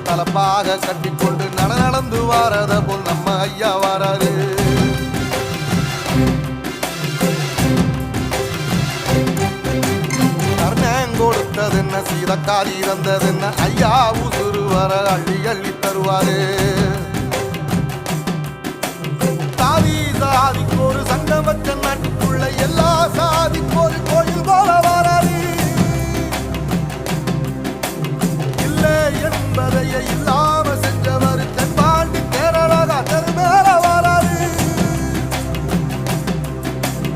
தலப்பாக கட்டிக்கொண்டு நடந்து வாரத போல் நம்ம ஐயா வாராரு. கொடுத்தது என்ன சீதக்காரி இறந்தது என்ன ஐயா உசுறு வர அள்ளி அள்ளி தருவாரு. சாதி சாதி